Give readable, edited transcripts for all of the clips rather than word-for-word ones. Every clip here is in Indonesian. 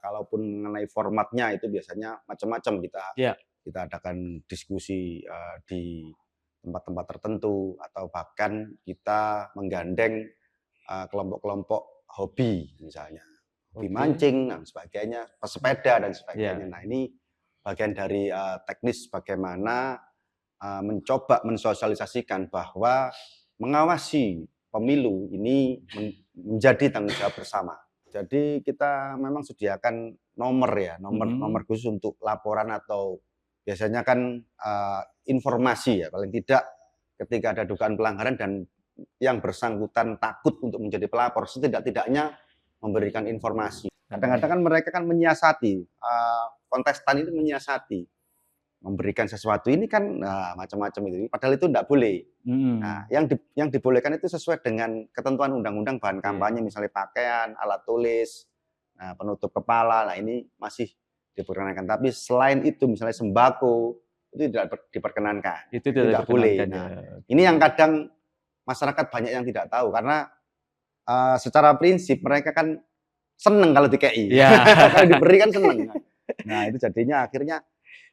kalaupun mengenai formatnya itu biasanya macam-macam Ya. kita adakan diskusi di tempat-tempat tertentu atau bahkan kita menggandeng kelompok-kelompok hobi misalnya, hobi Oke. mancing dan sebagainya, pesepeda dan sebagainya. Ya. Nah ini bagian dari teknis bagaimana mencoba mensosialisasikan bahwa mengawasi pemilu ini menjadi tanggung jawab bersama. Jadi kita memang sediakan nomor khusus untuk laporan atau biasanya kan informasi ya, paling tidak ketika ada dugaan pelanggaran dan yang bersangkutan takut untuk menjadi pelapor, setidak-tidaknya memberikan informasi. Kadang-kadang kan mereka kan menyiasati, kontestan itu menyiasati, memberikan sesuatu ini kan macam-macam itu, padahal itu tidak boleh. Nah, yang dibolehkan itu sesuai dengan ketentuan undang-undang bahan kampanye, misalnya pakaian, alat tulis, penutup kepala. Nah ini masih diperkenankan. Tapi selain itu, misalnya sembako itu tidak diperkenankan. Itu tidak boleh. Nah, ini yang kadang masyarakat banyak yang tidak tahu karena secara prinsip mereka kan seneng kalau dikei, kalau diberi kan seneng. Nah itu jadinya akhirnya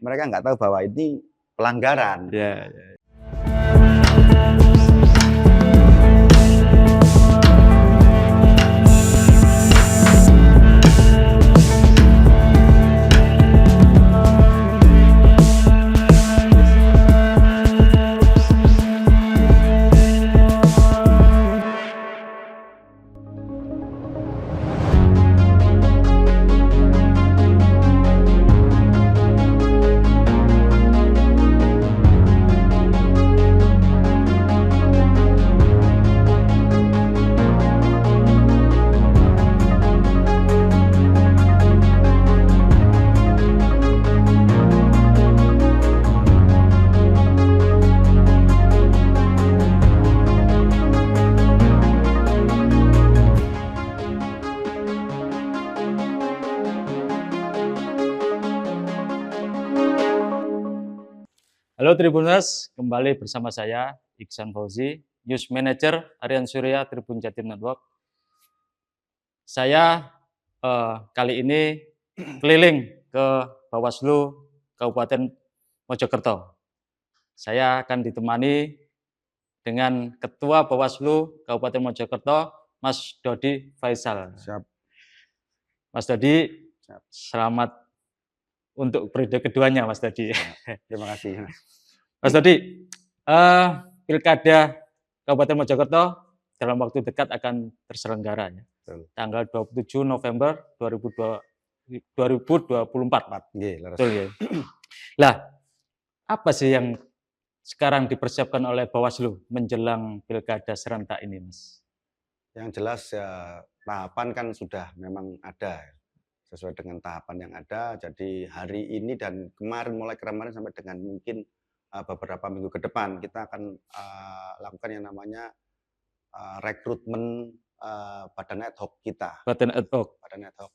mereka nggak tahu bahwa ini pelanggaran. Halo Tribuners, kembali bersama saya Iksan Fauzi, News Manager Harian Surya Tribun Jatim Network. Saya kali ini keliling ke Bawaslu Kabupaten Mojokerto. Saya akan ditemani dengan Ketua Bawaslu Kabupaten Mojokerto, Mas Dodi Faisal. Siap. Mas Dodi, selamat untuk periode keduanya, Mas Dodi. Terima kasih. Mas Dodi, Pilkada Kabupaten Mojokerto dalam waktu dekat akan terselenggara ya. Tanggal 27 November 2024. Betul ya. Lah, apa sih yang sekarang dipersiapkan oleh Bawaslu menjelang Pilkada serentak ini, Mas? Yang jelas ya tahapan kan sudah memang ada sesuai dengan tahapan yang ada. Jadi hari ini dan mulai kemarin sampai dengan mungkin beberapa minggu ke depan kita akan lakukan yang namanya rekrutmen badan ad hoc kita. Badan ad hoc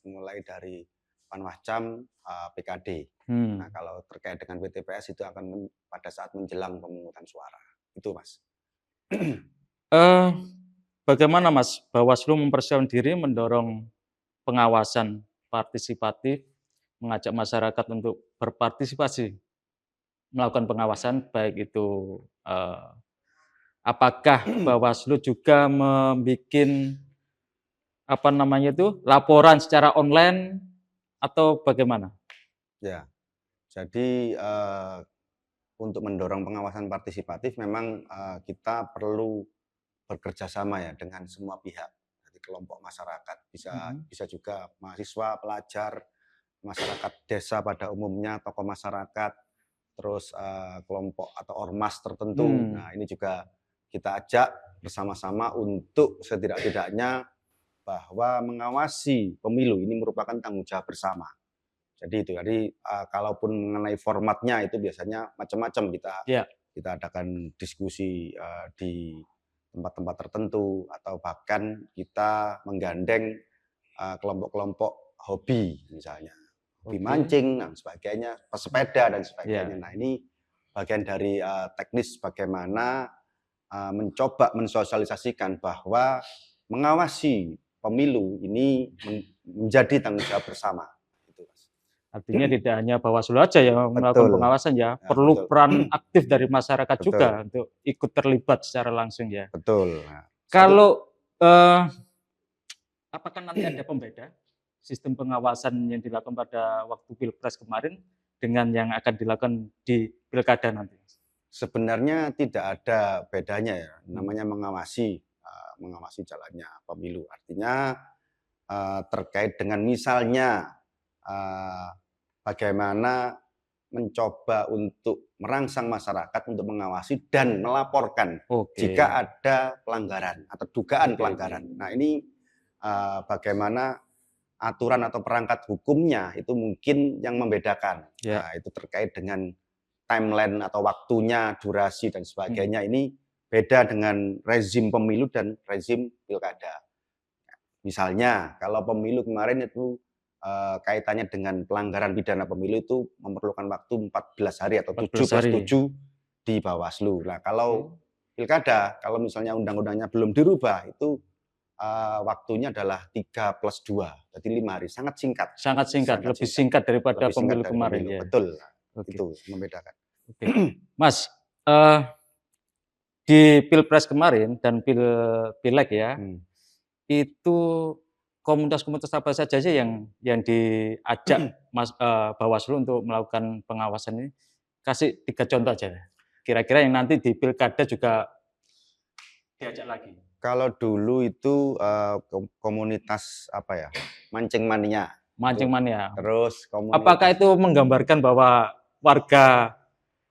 mulai dari Panwascam, PKD. Nah kalau terkait dengan WTPS itu akan pada saat menjelang pemungutan suara. Itu Mas. Bagaimana Mas Bawaslu mempersiapkan diri mendorong pengawasan partisipatif, mengajak masyarakat untuk berpartisipasi melakukan pengawasan, baik itu apakah Bawaslu juga membuat laporan secara online atau bagaimana? Ya, jadi untuk mendorong pengawasan partisipatif memang kita perlu bekerja sama ya dengan semua pihak, dari kelompok masyarakat, bisa juga mahasiswa, pelajar, masyarakat desa pada umumnya, tokoh masyarakat, terus kelompok atau ormas tertentu. Nah ini juga kita ajak bersama-sama untuk setidak-tidaknya bahwa mengawasi pemilu ini merupakan tanggung jawab bersama. Jadi itu, kalaupun mengenai formatnya itu biasanya macam-macam kita adakan diskusi di tempat-tempat tertentu atau bahkan kita menggandeng kelompok-kelompok hobi misalnya, hobi mancing dan sebagainya, pesepeda dan sebagainya. Nah ini bagian dari teknis bagaimana mencoba mensosialisasikan bahwa mengawasi pemilu ini menjadi tanggung jawab bersama. Artinya tidak hanya Bawaslu aja yang melakukan Betul. pengawasan ya, Ya, perlu betul. peran aktif dari masyarakat Betul. juga untuk ikut terlibat secara langsung ya. Betul. Nah, Kalau apakah nanti ada pembeda sistem pengawasan yang dilakukan pada waktu Pilpres kemarin dengan yang akan dilakukan di Pilkada nanti? Sebenarnya tidak ada bedanya ya, namanya mengawasi jalannya pemilu. Artinya terkait dengan misalnya bagaimana mencoba untuk merangsang masyarakat untuk mengawasi dan melaporkan jika ada pelanggaran atau dugaan pelanggaran. Nah, ini bagaimana aturan atau perangkat hukumnya itu mungkin yang membedakan. Nah, itu terkait dengan timeline atau waktunya, durasi dan sebagainya. Ini beda dengan rezim pemilu dan rezim pilkada. Misalnya kalau pemilu kemarin itu kaitannya dengan pelanggaran pidana pemilu itu memerlukan waktu 14 hari atau 7+7 di Bawaslu. Nah, kalau pilkada, kalau misalnya undang-undangnya belum dirubah, itu waktunya adalah 3+2, jadi 5 hari. Sangat singkat. Sangat singkat, lebih singkat daripada pemilu kemarin ya. Betul, itu membedakan. Mas, di Pilpres kemarin dan Pileg ya, itu komunitas-komunitas apa saja sih yang diajak Bawaslu untuk melakukan pengawasan ini? Kasih 3 contoh aja. Kira-kira yang nanti di Pilkada juga diajak lagi. Kalau dulu itu komunitas apa ya? Mancing mania. Mancing mania. Terus apakah itu menggambarkan bahwa warga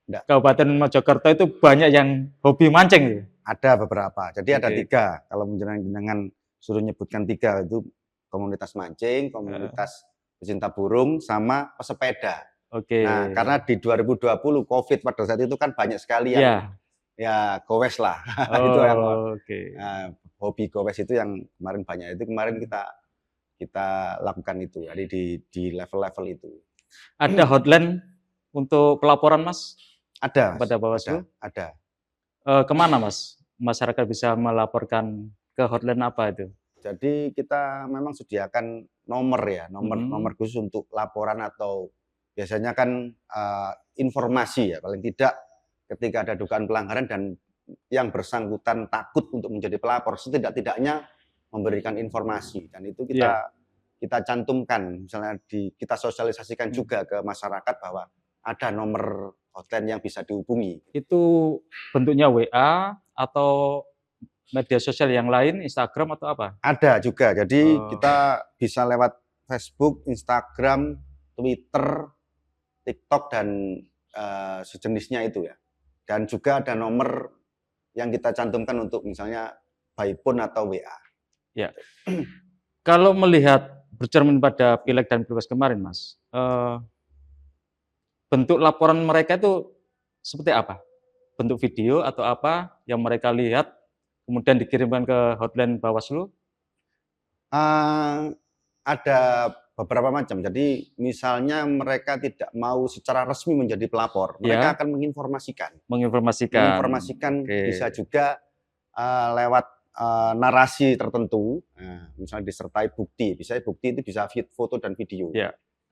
Kabupaten Mojokerto itu banyak yang hobi mancing? Ada beberapa. Jadi ada 3. Kalau jenengan suruh nyebutkan 3 itu komunitas mancing, komunitas pecinta burung, sama pesepeda. Nah, karena di 2020 COVID pada saat itu kan banyak sekali yang ya gowes lah. Itu yang hobi gowes itu yang kemarin banyak. Itu kemarin kita lakukan itu. Jadi di level-level itu. Ada hotline untuk pelaporan, Mas? Ada. Pada Bawaslu? Ada. Kemana, Mas? Masyarakat bisa melaporkan ke hotline apa itu? Jadi kita memang sediakan nomor ya, nomor khusus untuk laporan atau biasanya kan informasi ya, paling tidak ketika ada dugaan pelanggaran dan yang bersangkutan takut untuk menjadi pelapor, setidak-tidaknya memberikan informasi, dan itu kita cantumkan, misalnya kita sosialisasikan juga ke masyarakat bahwa ada nomor hotline yang bisa dihubungi. Itu bentuknya WA atau media sosial yang lain, Instagram atau apa? Ada juga, jadi kita bisa lewat Facebook, Instagram, Twitter, TikTok, dan sejenisnya itu ya. Dan juga ada nomor yang kita cantumkan untuk misalnya by phone atau WA. Ya. Kalau melihat bercermin pada Pileg dan Pilpres kemarin, Mas, bentuk laporan mereka itu seperti apa? Bentuk video atau apa yang mereka lihat kemudian dikirimkan ke hotline Bawaslu? Ada beberapa macam. Jadi misalnya mereka tidak mau secara resmi menjadi pelapor, mereka akan menginformasikan. Bisa juga lewat narasi tertentu, misalnya disertai bukti. Misalnya bukti itu bisa foto dan video.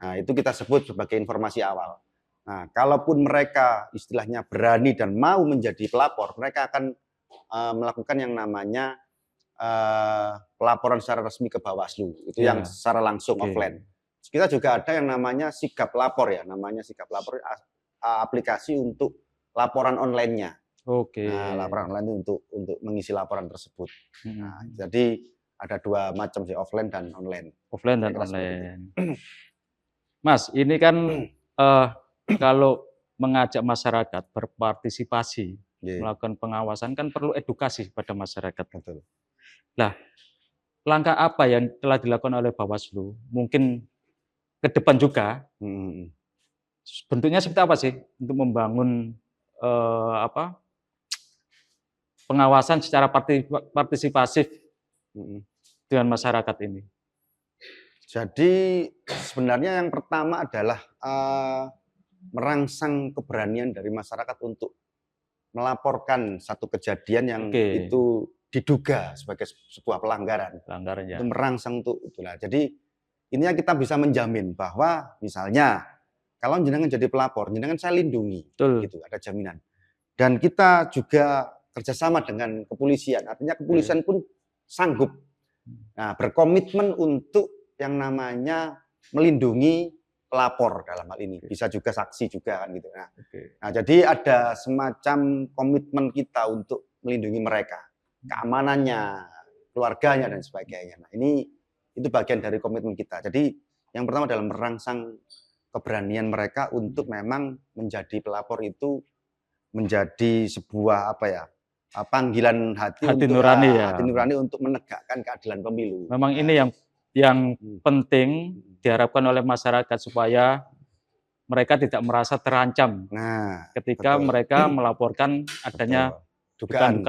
Nah, itu kita sebut sebagai informasi awal. Nah, kalaupun mereka istilahnya berani dan mau menjadi pelapor, mereka akan melakukan yang namanya pelaporan secara resmi ke Bawaslu, itu yang secara langsung offline. Kita juga ada yang namanya sigap lapor ya, aplikasi untuk laporan online-nya. Nah, laporan online itu untuk mengisi laporan tersebut. Nah, jadi ada 2 macam sih, offline dan online. Offline dan online. Mas, ini kan kalau mengajak masyarakat berpartisipasi melakukan pengawasan kan perlu edukasi pada masyarakat. Betul. Nah, langkah apa yang telah dilakukan oleh Bawaslu mungkin ke depan juga? Bentuknya seperti apa sih untuk membangun pengawasan secara partisipasif dengan masyarakat ini? Jadi sebenarnya yang pertama adalah merangsang keberanian dari masyarakat untuk melaporkan satu kejadian yang itu diduga sebagai sebuah pelanggaran. Ya. Itu merangsang untuk itulah. Jadi ininya kita bisa menjamin bahwa misalnya kalau jenengan jadi pelapor, jenengan saya lindungi, gitu, ada jaminan. Dan kita juga kerjasama dengan kepolisian, artinya kepolisian pun sanggup berkomitmen untuk yang namanya melindungi pelapor dalam hal ini, bisa juga saksi juga kan gitu. Nah, jadi ada semacam komitmen kita untuk melindungi mereka, keamanannya, keluarganya dan sebagainya. Nah, itu bagian dari komitmen kita. Jadi yang pertama adalah merangsang keberanian mereka untuk memang menjadi pelapor itu menjadi sebuah panggilan hati untuk nurani hati nurani untuk menegakkan keadilan pemilu. Memang ini yang penting diharapkan oleh masyarakat supaya mereka tidak merasa terancam ketika mereka melaporkan adanya bukan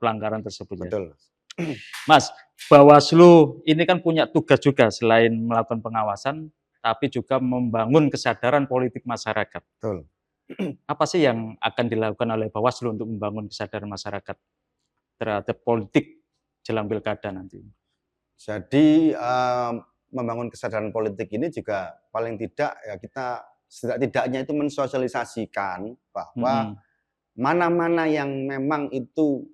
pelanggaran tersebut. Betul. Mas, Bawaslu ini kan punya tugas juga selain melakukan pengawasan, tapi juga membangun kesadaran politik masyarakat. Betul. Apa sih yang akan dilakukan oleh Bawaslu untuk membangun kesadaran masyarakat terhadap politik jelang pilkada nanti? Jadi membangun kesadaran politik ini juga paling tidak ya kita setidak-tidaknya itu mensosialisasikan bahwa mana-mana yang memang itu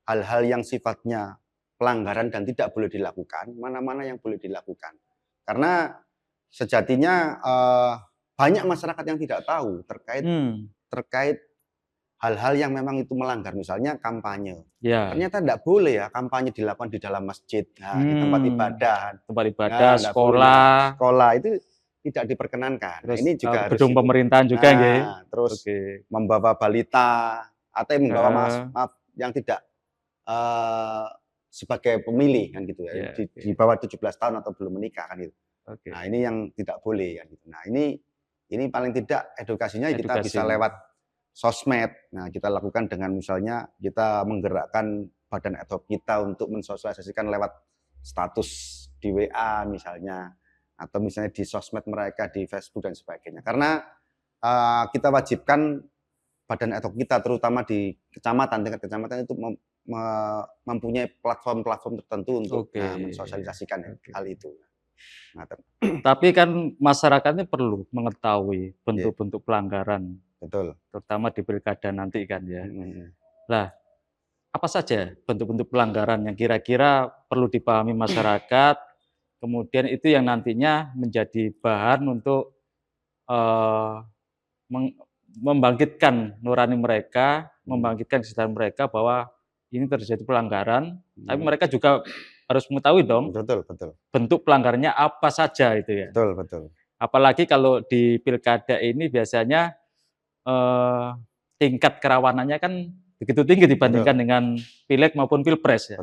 hal-hal yang sifatnya pelanggaran dan tidak boleh dilakukan, mana-mana yang boleh dilakukan. Karena sejatinya banyak masyarakat yang tidak tahu terkait hal-hal yang memang itu melanggar, misalnya kampanye. Ternyata tidak boleh ya kampanye dilakukan di dalam masjid, di tempat ibadah, sekolah itu tidak diperkenankan. Terus, ini juga gedung pemerintahan juga, terus membawa balita atau membawa maaf yang tidak sebagai pemilih kan gitu ya, di bawah 17 tahun atau belum menikah kan gitu. Nah ini yang tidak boleh kan gitu. Nah ini paling tidak edukasinya kita bisa lewat sosmed. Nah kita lakukan dengan misalnya kita menggerakkan badan ad hoc kita untuk mensosialisasikan lewat status di WA misalnya, atau misalnya di sosmed mereka di Facebook dan sebagainya. Karena kita wajibkan badan ad hoc kita terutama di kecamatan, tingkat kecamatan itu mempunyai platform-platform tertentu untuk mensosialisasikan hal itu. Nah, tapi kan masyarakatnya perlu mengetahui bentuk-bentuk pelanggaran, terutama di pilkada nanti kan ya. Lah, apa saja bentuk-bentuk pelanggaran yang kira-kira perlu dipahami masyarakat, kemudian itu yang nantinya menjadi bahan untuk membangkitkan nurani mereka, membangkitkan kesadaran mereka bahwa ini terjadi pelanggaran, tapi mereka juga harus mengetahui dong bentuk pelanggarannya apa saja itu ya. Betul. Apalagi kalau di pilkada ini biasanya tingkat kerawanannya kan begitu tinggi dibandingkan dengan pileg maupun pilpres ya.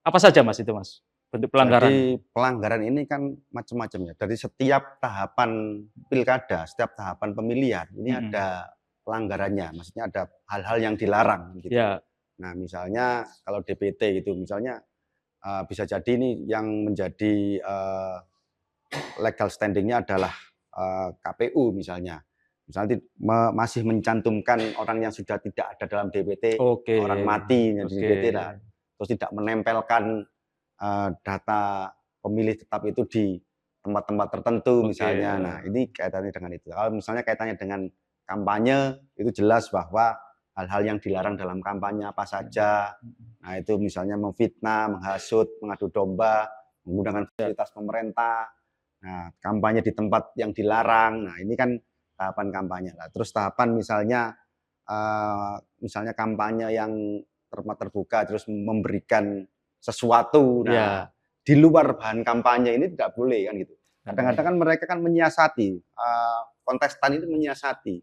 Apa saja Mas itu Mas bentuk pelanggaran? Jadi pelanggaran ini kan macam-macam ya. Dari setiap tahapan pilkada, setiap tahapan pemilihan ini ada pelanggarannya. Maksudnya ada hal-hal yang dilarang gitu. Nah, misalnya kalau DPT gitu, misalnya bisa jadi ini yang menjadi legal standingnya adalah KPU misalnya. Misalnya masih mencantumkan orang yang sudah tidak ada dalam DPT, orang mati yang di DPT, terus tidak menempelkan data pemilih tetap itu di tempat-tempat tertentu misalnya. Nah, ini kaitannya dengan itu. Kalau misalnya kaitannya dengan kampanye, itu jelas bahwa hal-hal yang dilarang dalam kampanye apa saja. Nah, itu misalnya memfitnah, menghasut, mengadu domba, menggunakan fasilitas pemerintah. Nah, kampanye di tempat yang dilarang. Nah, ini kan tahapan kampanye. Nah, terus tahapan misalnya kampanye yang terbuka terus memberikan sesuatu. Nah, di luar bahan kampanye ini tidak boleh kan gitu. Kadang-kadang kan mereka kan menyiasati, kontestan itu menyiasati,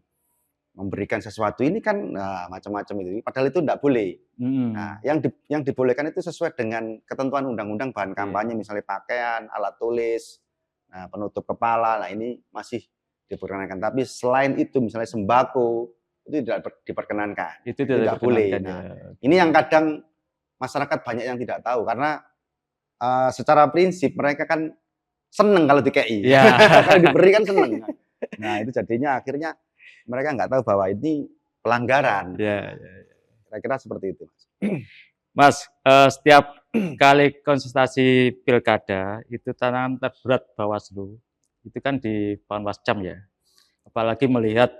memberikan sesuatu ini kan macam-macam itu. Padahal itu tidak boleh. Nah, yang dibolehkan itu sesuai dengan ketentuan undang-undang bahan kampanye, misalnya pakaian, alat tulis, penutup kepala. Nah, ini masih diperkenankan. Tapi selain itu, misalnya sembako itu tidak diperkenankan. Itu tidak boleh. Nah, ini yang kadang masyarakat banyak yang tidak tahu karena secara prinsip mereka kan seneng kalau dikei. Kalau diberi kan seneng. Nah, itu jadinya akhirnya mereka nggak tahu bahwa ini pelanggaran. Kira-kira seperti itu, Mas. Mas, setiap kali konsultasi pilkada itu tantangan terberat Bawaslu itu kan di Panwascam ya. Apalagi melihat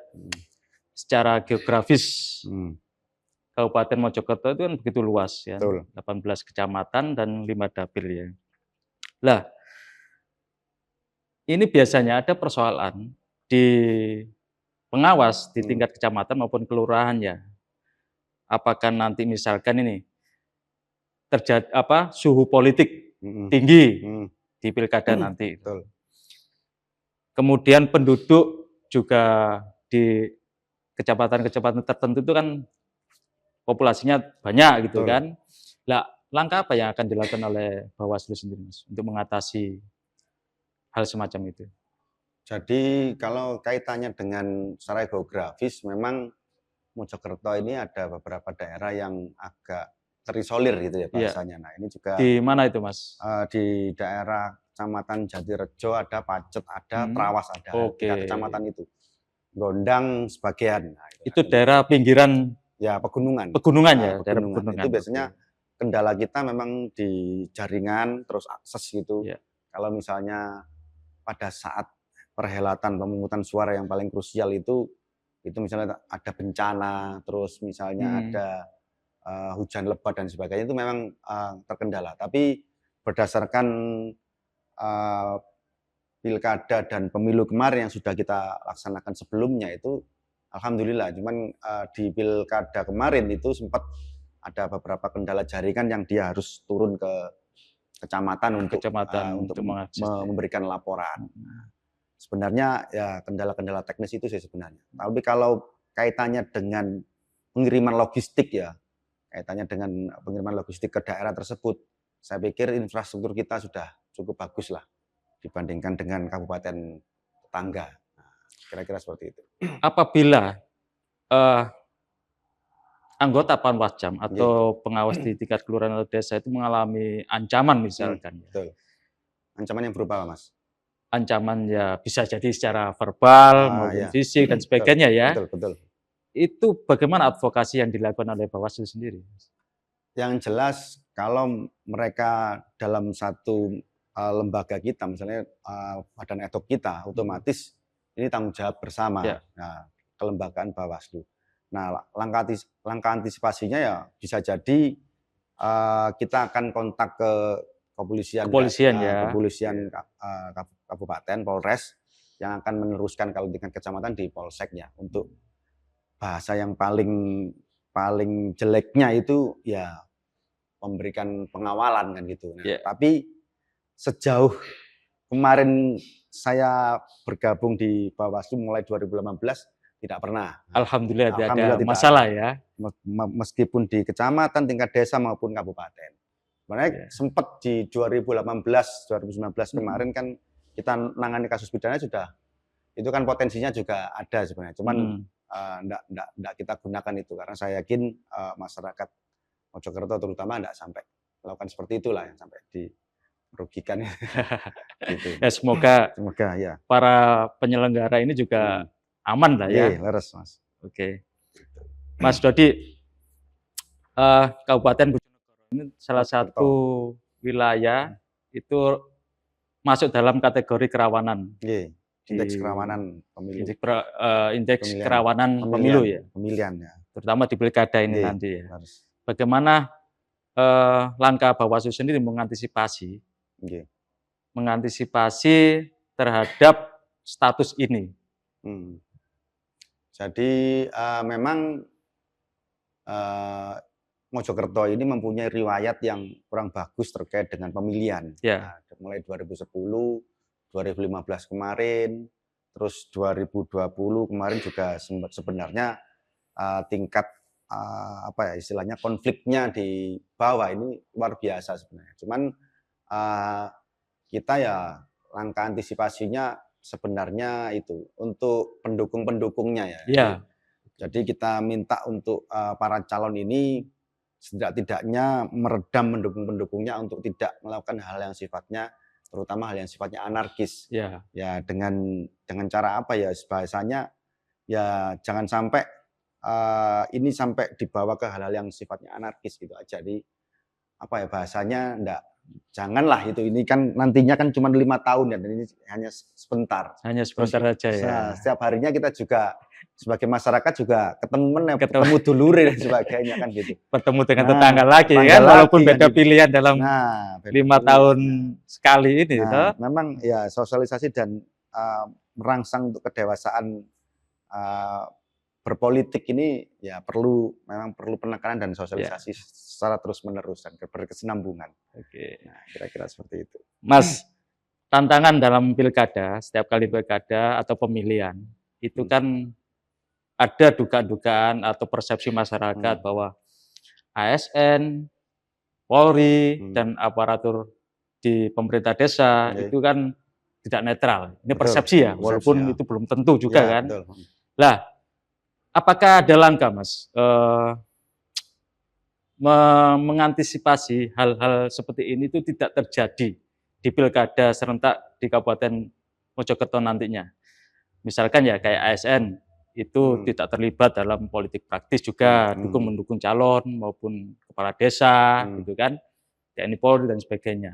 secara geografis Kabupaten Mojokerto itu kan begitu luas ya. Betul. 18 kecamatan dan 5 dapil ya. Lah, ini biasanya ada persoalan di pengawas di tingkat kecamatan maupun kelurahan ya. Apakah nanti misalkan ini terjadi suhu politik tinggi di pilkada nanti. Betul. Kemudian penduduk juga di kecamatan-kecamatan tertentu itu kan populasinya banyak gitu kan. Nah, langkah apa yang akan dilakukan oleh Bawaslu sendiri Mas untuk mengatasi hal semacam itu? Jadi kalau kaitannya dengan secara geografis memang Mojokerto ini ada beberapa daerah yang agak terisolir gitu ya bahasanya. Nah, ini juga di mana itu, Mas? Di daerah Kecamatan Jatirejo ada, Pacet ada, Trawas ada. Tiga kecamatan itu. Gondang sebagian. Nah, itu daerah pinggiran ya pegunungan. Pegunungan ya, daerah pegunungan. Itu biasanya kendala kita memang di jaringan terus akses gitu. Kalau misalnya pada saat perhelatan pemungutan suara yang paling krusial itu misalnya ada bencana, terus misalnya ada hujan lebat dan sebagainya, itu memang terkendala. Tapi berdasarkan pilkada dan pemilu kemarin yang sudah kita laksanakan sebelumnya itu, alhamdulillah. Cuman di pilkada kemarin itu sempat ada beberapa kendala jaringan yang dia harus turun ke kecamatan untuk memberikan laporan. Sebenarnya ya kendala-kendala teknis itu sih sebenarnya. Tapi kalau kaitannya dengan pengiriman logistik ya, kaitannya dengan pengiriman logistik ke daerah tersebut, saya pikir infrastruktur kita sudah cukup bagus lah dibandingkan dengan kabupaten tetangga. Kira-kira seperti itu. Apabila anggota Panwascam atau pengawas di tingkat kelurahan atau desa itu mengalami ancaman misalkan. Betul. Ancaman yang berupa apa, Mas? Ancaman ya bisa jadi secara verbal maupun fisik dan sebagainya ya. Betul. Itu bagaimana advokasi yang dilakukan oleh Bawaslu sendiri? Yang jelas kalau mereka dalam satu lembaga kita, misalnya badan ad hoc kita, otomatis ini tanggung jawab bersama. Nah, kelembagaan Bawaslu. Nah, langkah antisipasinya ya bisa jadi kita akan kontak ke kepolisian kabupaten, Polres, yang akan meneruskan kalau dengan kecamatan di Polseknya untuk bahasa yang paling jeleknya itu ya memberikan pengawalan kan gitu. Nah, tapi sejauh kemarin saya bergabung di Bawaslu mulai 2018 tidak pernah. Alhamdulillah tidak ada masalah ya. Meskipun di kecamatan, tingkat desa maupun kabupaten. Sebenarnya sempat di 2019 kemarin kan kita nangani kasus pidana sudah, itu kan potensinya juga ada sebenarnya. Cuman enggak kita gunakan itu karena saya yakin masyarakat Mojokerto terutama enggak sampai melakukan seperti itulah yang sampai dirugikan. Gitu. Ya semoga ya para penyelenggara ini juga aman lah ya. Leres, Mas. Oke. Mas Dodi, Kabupaten Bojonegoro ini salah satu wilayah itu masuk dalam kategori kerawanan. Indeks kerawanan pemilu. Indeks kerawanan pemilu ya. Pemilihan ya. Terutama di pilkada ini nanti ya. Bagaimana langkah Bawaslu sendiri mengantisipasi terhadap status ini? Jadi memang Mojokerto ini mempunyai riwayat yang kurang bagus terkait dengan pemilihan. Nah, mulai 2010, 2015 kemarin, terus 2020 kemarin juga sebenarnya tingkat istilahnya konfliknya di bawah ini luar biasa sebenarnya. Cuman kita ya langkah antisipasinya sebenarnya itu untuk pendukung-pendukungnya ya. Jadi kita minta untuk para calon ini setidak-tidaknya meredam pendukung-pendukungnya untuk tidak melakukan hal yang sifatnya, terutama hal yang sifatnya anarkis. Ya dengan cara apa ya bahasanya ya jangan sampai ini sampai dibawa ke hal-hal yang sifatnya anarkis gitu aja. Jadi apa ya bahasanya, janganlah itu, ini kan nantinya kan cuma 5 tahun ya, dan ini hanya sebentar. Hanya sebentar Terus, aja ya. Setiap harinya kita juga sebagai masyarakat juga ketemu dulure dan sebagainya kan gitu. Bertemu dengan tetangga lagi kan, walaupun beda gitu. pilihan dalam 5 tahun sekali ini. Memang ya sosialisasi dan merangsang untuk kedewasaan berpolitik ini ya memang perlu penekanan dan sosialisasi secara terus-menerus dan berkesinambungan. Oke. Nah, kira-kira seperti itu. Mas, tantangan dalam pilkada, setiap kali pilkada atau pemilihan, itu kan ada dugaan-dugaan atau persepsi masyarakat bahwa ASN, Polri, dan aparatur di pemerintah desa itu kan tidak netral. Ini persepsi ya, walaupun itu belum tentu juga kan. Lah, apakah ada langkah, Mas, mengantisipasi hal-hal seperti ini itu tidak terjadi di pilkada serentak di Kabupaten Mojokerto nantinya? Misalkan ya kayak ASN itu tidak terlibat dalam politik praktis juga, mendukung calon maupun kepala desa, gitu kan, TNI Polri dan sebagainya.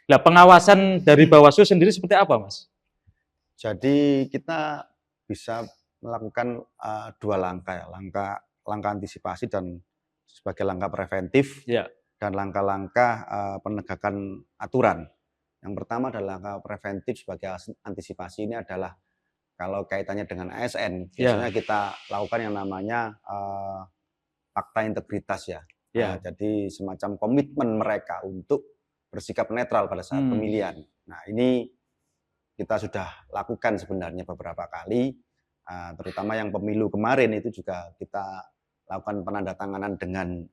Nah, pengawasan dari Bawaslu sendiri seperti apa, Mas? Jadi kita bisa melakukan 2 langkah ya, langkah antisipasi dan sebagai langkah preventif, dan langkah-langkah penegakan aturan. Yang pertama adalah langkah preventif sebagai antisipasi ini adalah kalau kaitannya dengan ASN, biasanya kita lakukan yang namanya fakta integritas ya. Jadi semacam komitmen mereka untuk bersikap netral pada saat pemilihan. Nah, ini kita sudah lakukan sebenarnya beberapa kali, terutama yang pemilu kemarin itu juga kita lakukan penandatanganan dengan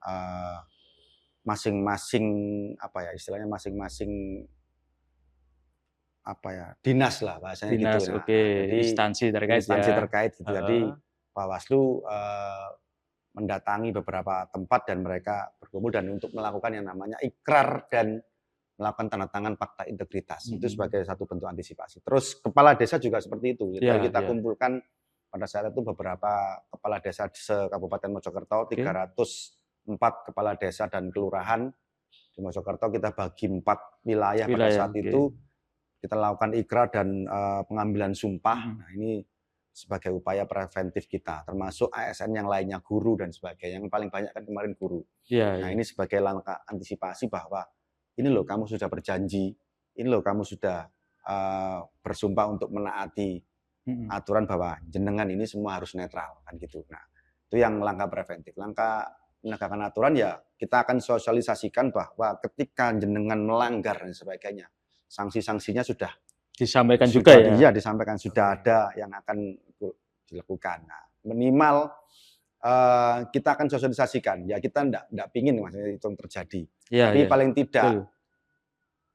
masing-masing istilahnya masing-masing dinas lah bahasanya gitu. Jadi instansi terkait gitu. Jadi Bawaslu mendatangi beberapa tempat dan mereka berkumpul dan untuk melakukan yang namanya ikrar dan melakukan tanda tangan fakta integritas. Itu sebagai satu bentuk antisipasi. Terus kepala desa juga seperti itu. Kita kumpulkan pada saat itu beberapa kepala desa se-Kabupaten Mojokerto, 304 kepala desa dan kelurahan di Mojokerto, kita bagi 4 wilayah pada saat itu. Kita lakukan ikrar dan pengambilan sumpah. Nah, ini sebagai upaya preventif kita, termasuk ASN yang lainnya, guru dan sebagainya. Yang paling banyak kan kemarin guru. Nah, ini sebagai langkah antisipasi bahwa ini loh kamu sudah berjanji, ini loh kamu sudah bersumpah untuk menaati aturan bahwa jenengan ini semua harus netral kan gitu. Nah, itu yang langkah preventif. Langkah penegakan aturan ya kita akan sosialisasikan bahwa ketika jenengan melanggar dan sebagainya, sanksi-sanksinya sudah disampaikan juga ya? Iya, disampaikan, sudah ada yang akan dilakukan. Nah, minimal kita akan sosialisasikan. Ya kita enggak pingin maksudnya itu terjadi. Tapi paling tidak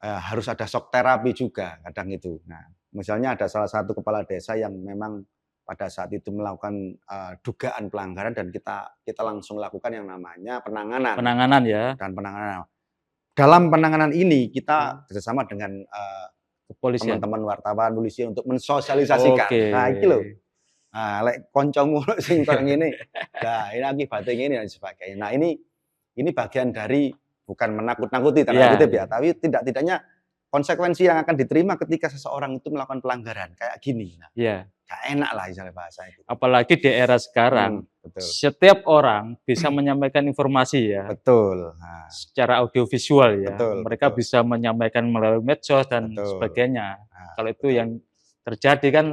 harus ada shock terapi juga kadang itu. Nah, misalnya ada salah satu kepala desa yang memang pada saat itu melakukan dugaan pelanggaran dan kita langsung lakukan yang namanya penanganan. Penanganan ya. Dan penanganan. Dalam penanganan ini kita bersama dengan teman-teman wartawan, polisi untuk mensosialisasikan. Nah, iki lho. Nah, lek kancamu sing kok ngene. Nah, ini akibatnya ngene dan sebagainya. Nah, ini bagian dari bukan menakut-nakuti tanda kutip ya, tapi tidak-tidaknya konsekuensi yang akan diterima ketika seseorang itu melakukan pelanggaran kayak gini. Nah, gak enak lah misalnya bahasa itu. Apalagi di era sekarang, setiap orang bisa menyampaikan informasi ya. Betul. Nah, secara audiovisual ya. Mereka bisa menyampaikan melalui medsos dan sebagainya. Nah, kalau itu yang terjadi kan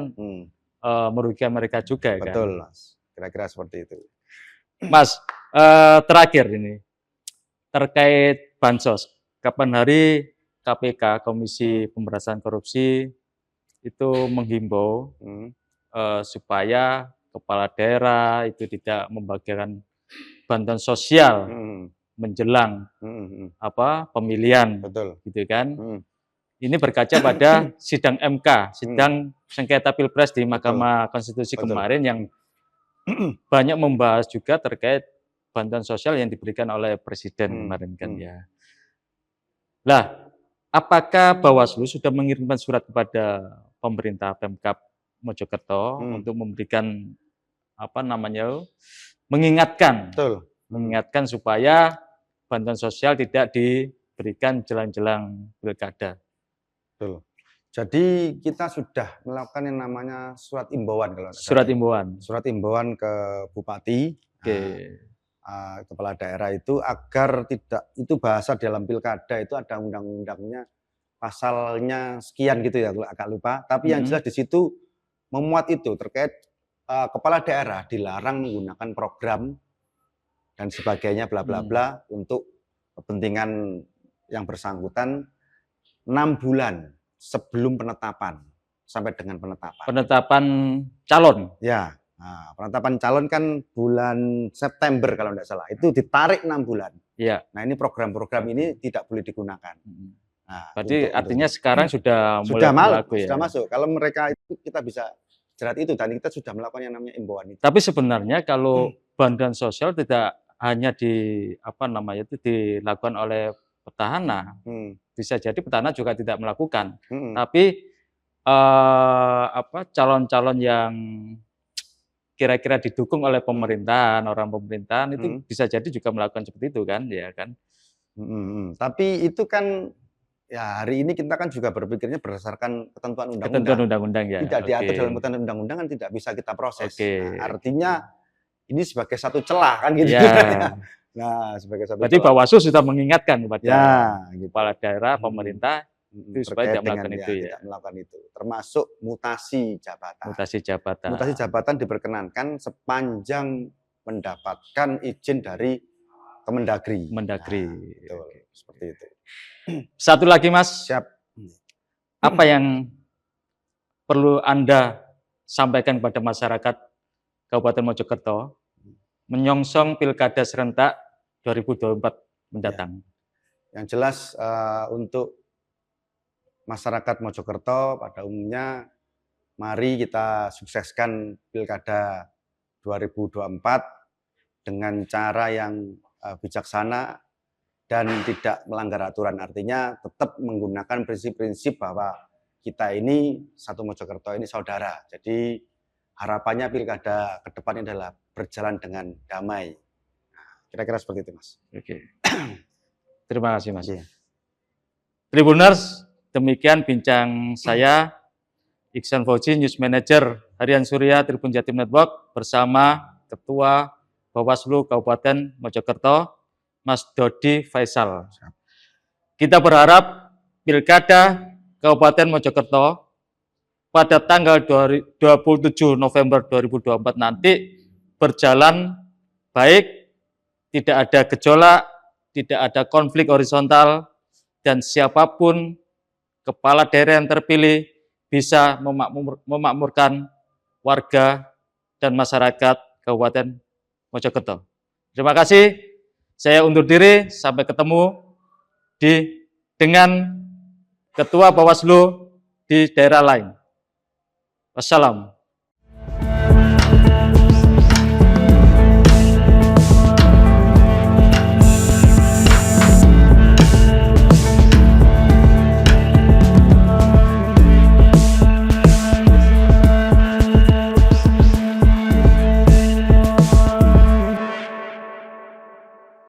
merugikan mereka juga kan. Betul, Mas. Kira-kira seperti itu. Mas, terakhir ini terkait bansos. Kapan hari KPK, Komisi Pemberantasan Korupsi, itu menghimbau supaya kepala daerah itu tidak membagikan bantuan sosial menjelang pemilihan, gitu kan? Ini berkaca pada sidang MK, sidang sengketa Pilpres di Mahkamah Konstitusi kemarin yang banyak membahas juga terkait bantuan sosial yang diberikan oleh Presiden kemarin kan ya. Lah, apakah Bawaslu sudah mengirimkan surat kepada pemerintah Pemkab Mojokerto untuk memberikan mengingatkan supaya bantuan sosial tidak diberikan jelang-jelang pilkada. Betul. Jadi kita sudah melakukan yang namanya surat imbauan kalau surat imbauan. Surat imbauan ke bupati, kepala daerah itu agar tidak, itu bahasa dalam pilkada itu ada undang-undangnya pasalnya sekian gitu ya, agak lupa. Tapi yang jelas di situ memuat itu terkait kepala daerah dilarang menggunakan program dan sebagainya bla bla bla untuk kepentingan yang bersangkutan 6 bulan sebelum penetapan sampai dengan penetapan. Penetapan calon. Ya, nah, penetapan calon kan bulan September kalau tidak salah. Itu ditarik 6 bulan. Ya. Nah, ini program-program ini tidak boleh digunakan. Nah, berarti artinya sekarang sudah mulai berlaku ya. Sudah masuk. Kalau mereka itu kita bisa jerat itu dan kita sudah melakukan yang namanya imbauan itu. Tapi sebenarnya kalau bantuan sosial tidak hanya dilakukan oleh petahana, bisa jadi petahana juga tidak melakukan. Tapi calon-calon yang kira-kira didukung oleh pemerintahan, orang pemerintahan itu bisa jadi juga melakukan seperti itu kan, ya kan? Tapi itu kan ya hari ini kita kan juga berpikirnya berdasarkan ketentuan undang-undang. Ketentuan undang-undang ya. Tidak diatur dalam ketentuan undang-undang kan tidak bisa kita proses. Nah, artinya ini sebagai satu celah kan gitu. Ya. Nah, sebagai satu berarti Bawaslu sudah mengingatkan kepada kepala daerah, pemerintah itu supaya tidak melakukan itu ya. Tidak melakukan itu. Termasuk mutasi jabatan. Mutasi jabatan. Mutasi jabatan diperkenankan sepanjang mendapatkan izin dari Kemendagri. Mendagri. Betul, seperti itu. Satu lagi Mas. Siap. Apa yang perlu Anda sampaikan kepada masyarakat Kabupaten Mojokerto menyongsong Pilkada serentak 2024 mendatang? Yang jelas untuk masyarakat Mojokerto pada umumnya, mari kita sukseskan Pilkada 2024 dengan cara yang bijaksana dan tidak melanggar aturan. Artinya tetap menggunakan prinsip-prinsip bahwa kita ini satu Mojokerto ini saudara. Jadi harapannya pilkada ke depan ini adalah berjalan dengan damai. Kira-kira seperti itu, Mas. Oke. Terima kasih, Mas. Tribuners, demikian bincang saya, Iksan Fauzi, News Manager Harian Surya Tribun Jatim Network bersama Ketua Bawaslu Kabupaten Mojokerto, Mas Dodi Faisal. Kita berharap Pilkada Kabupaten Mojokerto pada tanggal 27 November 2024 nanti berjalan baik, tidak ada gejolak, tidak ada konflik horizontal, dan siapapun kepala daerah yang terpilih bisa memakmurkan warga dan masyarakat Kabupaten Mojokerto. Terima kasih. Saya undur diri, sampai ketemu dengan Ketua Bawaslu di daerah lain. Wassalam.